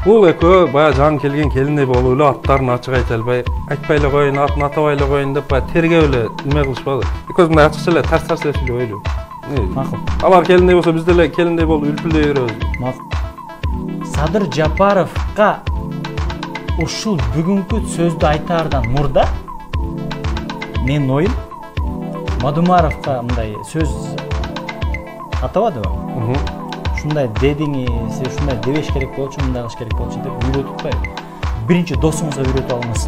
Бул экөө бая жан келген келиндей болуп эле аттарын ачык айта албай, айтпай эле коюн, атын атабай эле коюн деп бая тергеп эле неме кылышпады. Экөөбүз мындай ачыкча эле тарс эле сүйлөбөйлү. Макул. Алар келиндей болсо биз деле келиндей болуп үлпүлдөй беребиз. Макул. Садыр Жапаровга ушул бүгүнкү сөздү айтаардан мурда менин оюм Мадумаровга мындай сөз атабадыбы? Шундай дедиңиз, шундай дебеш керек болчу, мындай кылыш керек болчу деп үйрөтүппай. Биринчи досуңузга үйрөтүп алыңыз.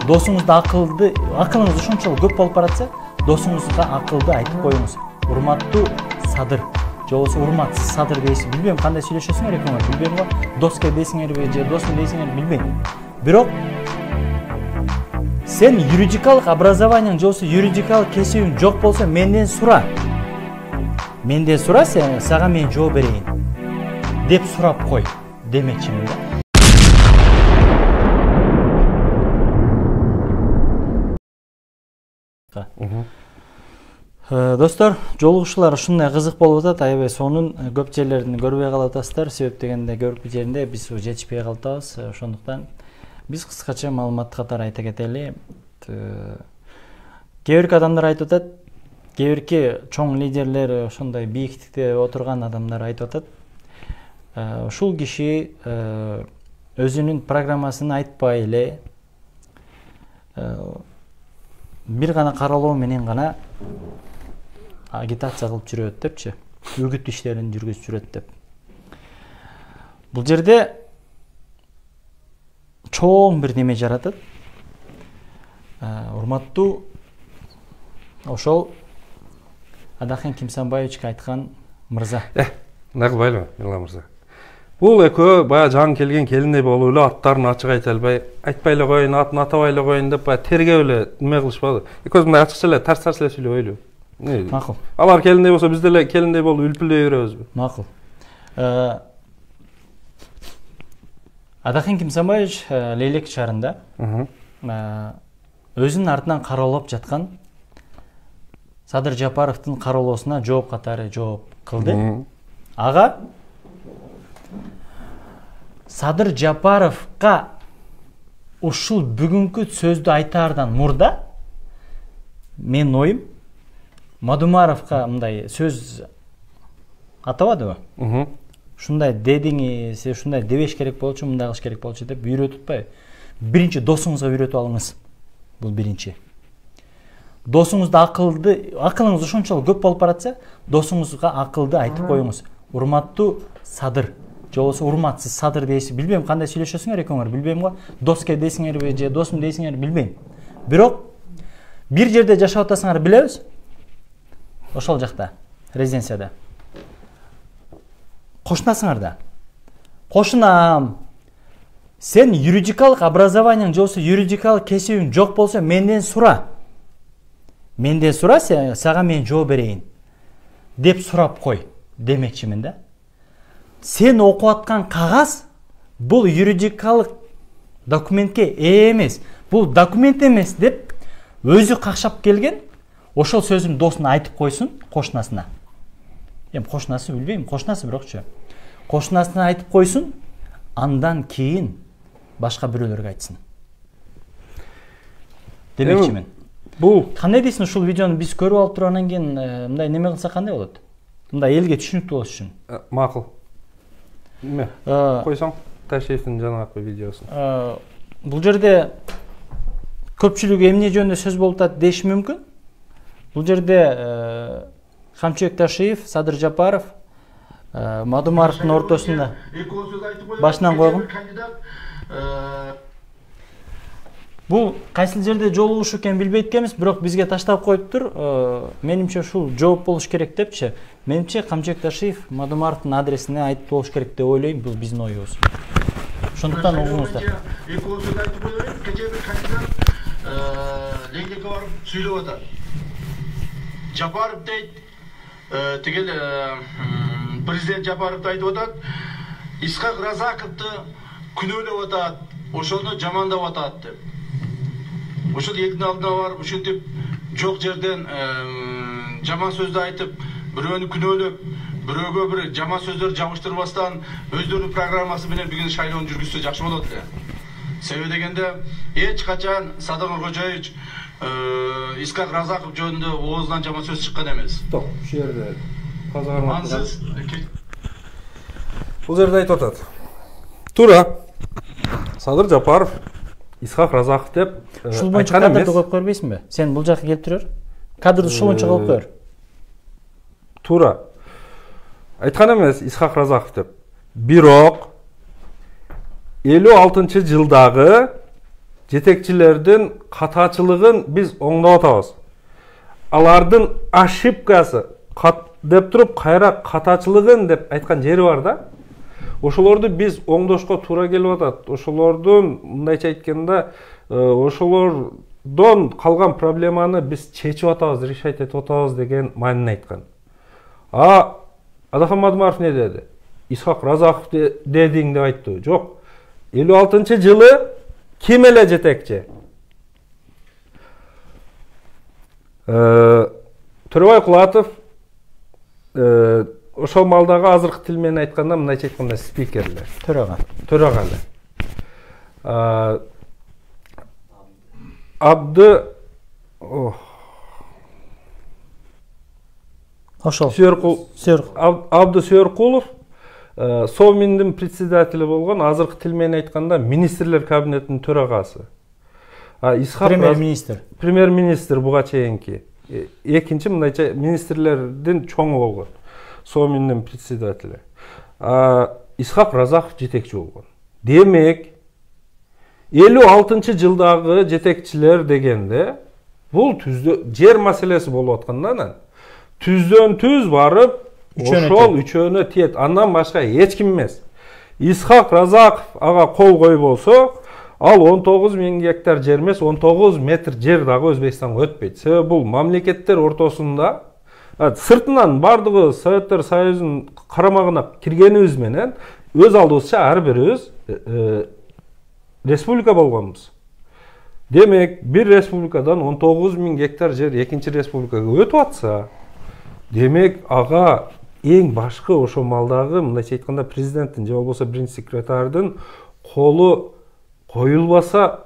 Досуңузда акылыңыз ушунчалык көп болуп баратса, досуңузга акылды айтып коюңуз. Урматтуу Садыр, же болбосо урматсыз Садыр дейсиз. Билбейм кандай сүйлөшөсүңөр экөөңөр, билбейм го. Доска дейсиңерби, же досум дейсиңер, билбейм. Бирок сен юридикалык образованияң же болбосо юридикалык кесибиң жок болсо менден сура. Менден сура, сага мен жооп берейин деп сурап кой демекчимин да. Достор, жолугушуулар ушундай кызык болуп атат. Аябай сонун көп жерлерин көрбөй калып атасыздар. Себеп дегенде көрүп жеринде биз жетишпей калып атабыз. Ошондуктан биз кыскача маалымат катары айта кетели. Кээ бир адамдар айтып атат, кээ бирки чоң лидерлер, ошондой бийиктикте отурган адамдар айтып атат. Ушул киши өзүнүн программасын айтпай эле бир гана каралоо менен гана агитация кылып жүрөт депчи, үгүт иштерин жүргүзүп жүрөт деп. Бул жерде чоң бир неме жаратат. Урматтуу ошол Адахин Кимсанбаевичке айткан мырза. Мындай кылбайлыбы, Милла мырза? Бул экөө бая жан келген келиндей болуп эле аттарын ачык айта албай, айтпай эле коюн, атын атабай эле коюн деп бая тергеп эле неме кылышпады. Экөөбүз мындай ачыкча эле тарс эле сүйлөбөйлү. Макул. Алар келиндей болсо биз деле келиндей болуп үлпүлдөй беребизби? Макул. Адахин Кимсанбаевич Лейлек шаарында өзүнүн артынан кароолоп жаткан Садыр Жапаровдун кароолоосуна жооп катары жооп кылды. Ага Садыр Жапаровга ушул бүгүнкү сөздү айтаардан мурда менин оюм Мадумаровга мындай сөз атабадыбы? Шундай дедиңиз, шундай дебеш керек болчу, мындай кылыш керек болчу деп үйрөтүппай. Биринчи досуңузга үйрөтүп алыңыз. Бул биринчи. Досуңузда акылыңыз ушунчалык көп болуп баратса, досуңузга акылды айтып коюңуз. Урматтуу Садыр, же болбосо урматсыз Садыр дейсиз. Билбейм кандай сүйлөшөсүңөр экөөңөр, билбейм го. Доска дейсиңерби, же досум дейсиңер, билбейм. Бирок бир жерде жашап атасыңар билебиз. Ошол жакта, резиденцияда. Кошунасыңар. Кошунам. Сен юридикалык образованияң же болбосо юридикалык кесибиң жок болсо менден сура. Менден сура, сага мен жооп берейин деп сурап кой демекчимин да. Сен окуп аткан кагаз бул юридикалык документке ээ эмес. Бул документ эмес деп өзү какшап келген. Ошол сөзүн досуна айтып койсун кошунасына. Кошунасы билбейм, кошунасы бирокчу. Кошунасына айтып койсун, андан кийин башка бирөөлөргө айтсын. Демекчимин. Бул кандай дейсиң, ушул видеону биз көрүп алып тургандан кийин мындай неме кылсак кандай болот? Мындай элге түшүнүктүү болуш үчүн. Макул. Неме? Койсоң Ташиевдин жанагы видеосун. Бул жерде көпчүлүгү эмне жөнүндө сөз болуп атат деш мүмкүн. Бул жерде Камчыбек Ташиев, Садыр Жапаров, Мадумаровдун ортосунда башынан койгон. Бул кайсыл жерде жолугушуу экенин билбейт экенбиз, бирок бизге таштап коюптур. Менимче ушул жооп болуш керек депчи. Менимче Камчыбек Ташиев Мадумаровдун адресине айтып болуш керек деп ойлойм. Бул биздин оюбуз. Ошондуктан угуңуздар. Экөө сөз айтып коеюн. Кечээ бир кандидат Лейлекке барып сүйлөп атат. Жапаров дейт, тигил президент Жапаровду айтып атат. Исхак Разаковду күнөөлөп атат. Ошону жамандап атат деп. Ошол элдин алдына барып ушинтип жок жерден жаман сөздү айтып, бирөөнү күнөөлөп, бирөөгө бир жаман сөздөр жабыштырбастан өздөрүнүн программасы менен бүгүн шайлоону жүргүзсө жакшы болот эле. Себеби дегенде эч качан Садыр Нуркожоевич Исхак Разаков жөнүндө оозунан жаман сөз чыккан эмес. Топ, ушул жерде казаган бул жерде айтып атат. Туура. Садыр Жапаров, Исхак Разаков деп ушул боюнча кадрды коюп көрбөйсүңбү? Сен бул жакка келип турөр. Кадрды ушул боюнча коюп көр. Туура. Айткан эмес Исхак Разаков деп. Бирок 56-жылдагы жетекчилердин катачылыгын биз оңдоп атабыз. Алардын ошибкасы деп туруп кайра катачылыгын деп айткан жери бар да. Ошолорду биз оңдошко туура келип атат. Ошолордун мындайча айтканда, ошолордон калган проблеманы биз чечип атабыз, решать этип атабыз деген маанини айткан. Адахан Мадумаров не деди? Исхак Разаков дедиң деп айтты. Жок. 56-жылы ким эле жетекчи? Төрөбай Кулатов ошол малдагы азыркы тил менен айтканда, мындайча айтканда спикер эле. Төрага эле. Абды Абды Сүйөркулов Совминдин председатели болгон, азыркы тил менен айтканда министрлер кабинетинин төрагасы. Премьер-министр буга чейинки. Экинчи мындайча министрлердин чоңу болгон. Совминдин председатели. Исхак Разаков жетекчи болгон. Демек, 56-жылдагы жетекчилер дегенде бул жер маселеси болуп аткандан түздөн түз барып ошол үчөөнө тиет. Андан башка эч ким эмес. Исхак Разаков ага кол коюп болсо, ал 19.000 гектар жер эмес, 19 метр жер дагы Өзбекстанга өтпөйт. Себеби бул мамлекеттер ортосунда сыртынан бардыгы Советтер Союзунун карамагына киргенибиз менен өз алдыбызча ар бирибиз республика болгонбуз. Демек, бир республикадан 19.000 гектар жер экинчи республикага өтүп атса, демек ага эң башкы ошо малдагы, мындайча айтканда, президенттин же болбосо биринчи секретардын колу коюлбаса,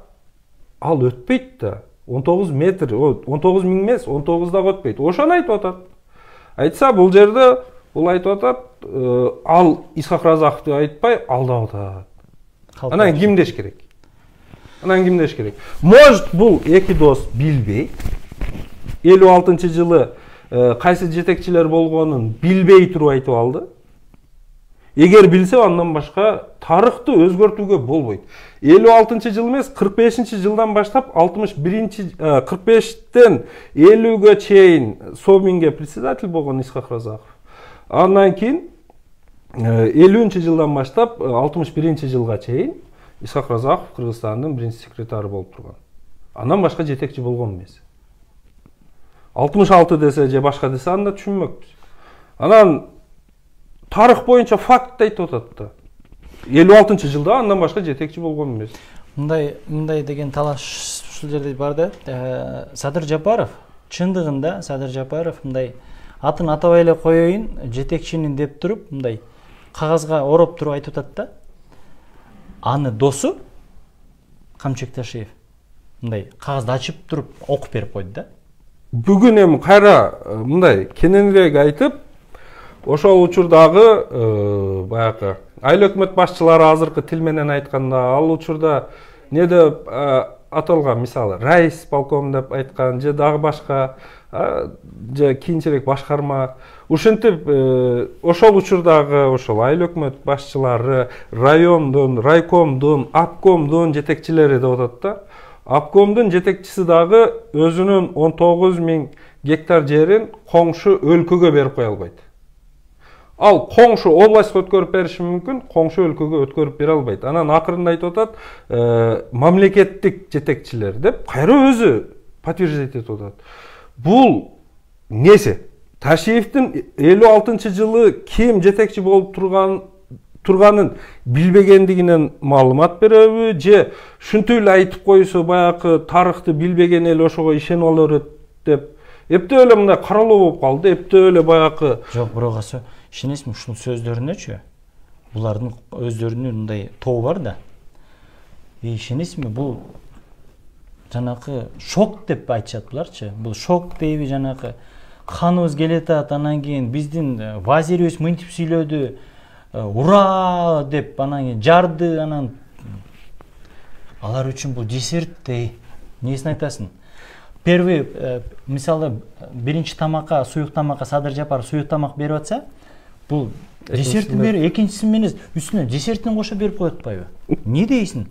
ал өтпөйт да. 19 метр, 19.000 эмес, 19 дагы өтпөйт. Ошону айтып атат. Айтса, бул жерде бул айтып атат, ал Исхак Разаковду айтпай, алдап атат. Анан ким деш керек? Может, бул эки дос билбей, 56-жылы кайсы жетекчилер болгонун билбей туруп айтып алды. Эгер билсе, андан башка тарыхты өзгөртүүгө болбойт. 56-жыл эмес, 45-жылдан баштап 45-тен 50-ге чейин Совминге председатель болгон Исхак Разаков. Андан кийин 50-жылдан баштап 61-жылга чейин Исхак Разаков Кыргызстандын биринчи секретары болуп турган. Андан башка жетекчи болгон эмес. 66 десе же башка десе анда түшүнмөкпүз. Анан тарых боюнча факт айтып атат да. 56-жылда андан башка жетекчи болгон эмес. Мындай деген талаш ушул жерде бар да. Садыр Жапаров, чындыгында Садыр Жапаров мындай атын атабай эле коеюн, жетекчинин деп туруп, мындай кагазга ороп туруп айтып атат да. Аны досу Камчек Ташиев мындай кагазды ачып туруп окуп берип койду да. Бүгүн эми кайра мындай кененирээк айтып, ошол учурдагы баягы айыл өкмөт башчылары азыркы тил менен айтканда, ал учурда не деп аталган, мисалы райис полком деп айткан, же дагы башка, же кийинчерээк башкарма. Ушинтип ошол учурдагы ошол айыл өкмөт башчылары райондун, райкомдун, обкомдун жетекчилери деп атат да. Обкомдун жетекчиси дагы өзүнүн 19.000 гектар жерин коңшу өлкөгө берип кое албайт. Ал коңшу областка өткөрүп бериши мүмкүн, коңшу өлкөгө өткөрүп бере албайт. Анан акырында айтып атат, мамлекеттик жетекчилер деп кайра өзү подтверждать этип атат. Бул несі? Ташиевтин 56-жылы ким жетекчи болуп турганын билбегендигинен маалымат береби, же ушинтип эле айтып койсо баягы тарыхты билбеген эл ошого ишенип ала берет деп эптеп эле мындай каралоо болуп калды, эптеп эле баягы. Жок, бирок Ишенесизби ушул сөздөрүнөчү? Булардын өздөрүнүн мындай тобу бар да. Ишенесизби бул жанакы шок деп айтышат буларчы. Бул шок дейби жанакы ханыбыз келетат, анан кийин биздин вазирибиз мынтип сүйлөдү, ура деп анан кийин жарды, анан алар үчүн бул десерт дей. Несин айтасың? Первый мисалы биринчи тамакка, суюк тамакка Садыр Жапаров суюк тамак берип атса, бул десертин берип, экинчисин менен үстүнө десертин кошо берип коет атпайбы? Не дейсиң?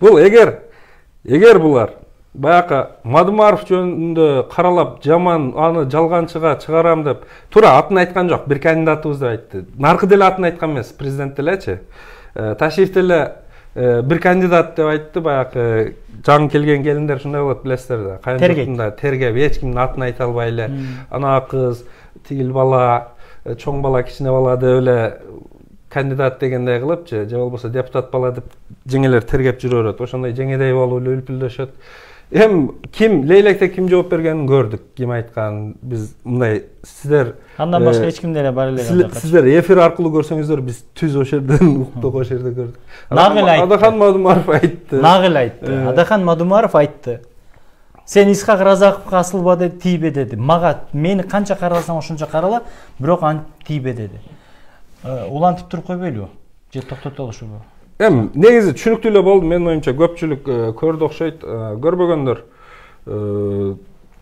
Бул эгер булар баягы Мадумаров жөнүндө каралап жаман аны жалганчыга чыгарам деп туура атын айткан жок, бир кандидатыбыз деп айтты. Наркы деле атын айткан эмес, президент делечи. Ташиев деле бир кандидат деп айтты, баягы жаңы келген келиндер ушундай болот билесиздер да. Кайын тергеп эч кимдин атын айта албай эле, ана кыз, тигил бала, чоң бала, кичине бала деп эле кандидат дегендей кылыпчы, же болбосо депутат бала деп жеңелер тергеп жүрө берет. Ошондой жеңедей болуп эле үлпүлдөшөт. Ким Лейлекте ким жооп бергенин көрдүк, ким айткан. Биз мындай сиздер андан башка эч ким деле бар эле. Сиздер эфир аркылуу көрсөңүздөр, биз түз ошол жерден уктук, ошол жерде көрдүк. Нагыл айтты. Адахан Мадумаров айтты. Нагыл айтты. Адахан Мадумаров айтты. Сен Исхак Разаковго асылба деп тийбе деди. Мага мени канча каралсаң ошончо карала, бирок аны тийбе деди. Улантып туруп койбойлубу? Же токтото алышыбы? Негизи түшүнүктүү эле болду, менин оюмча көпчүлүк көрдү окшойт. Көрбөгөндөр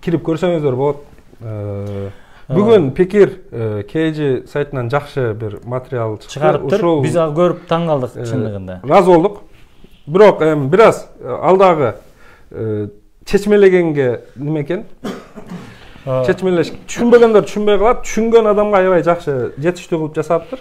кирип көрсөңүздөр болот. Бүгүн Пекир KG сайтынан жакшы бир материал чыгарыптыр. Биз аны көрүп таң калдык чындыгында. Разы болдук. Бирок бир аз алдагы чечмелегенге неме экен? Чечмелеш түшүнбөгөндөр түшүнбөй калат, түшүнгөн адамга аябай жакшы жетиштүү кылып жасаптыр.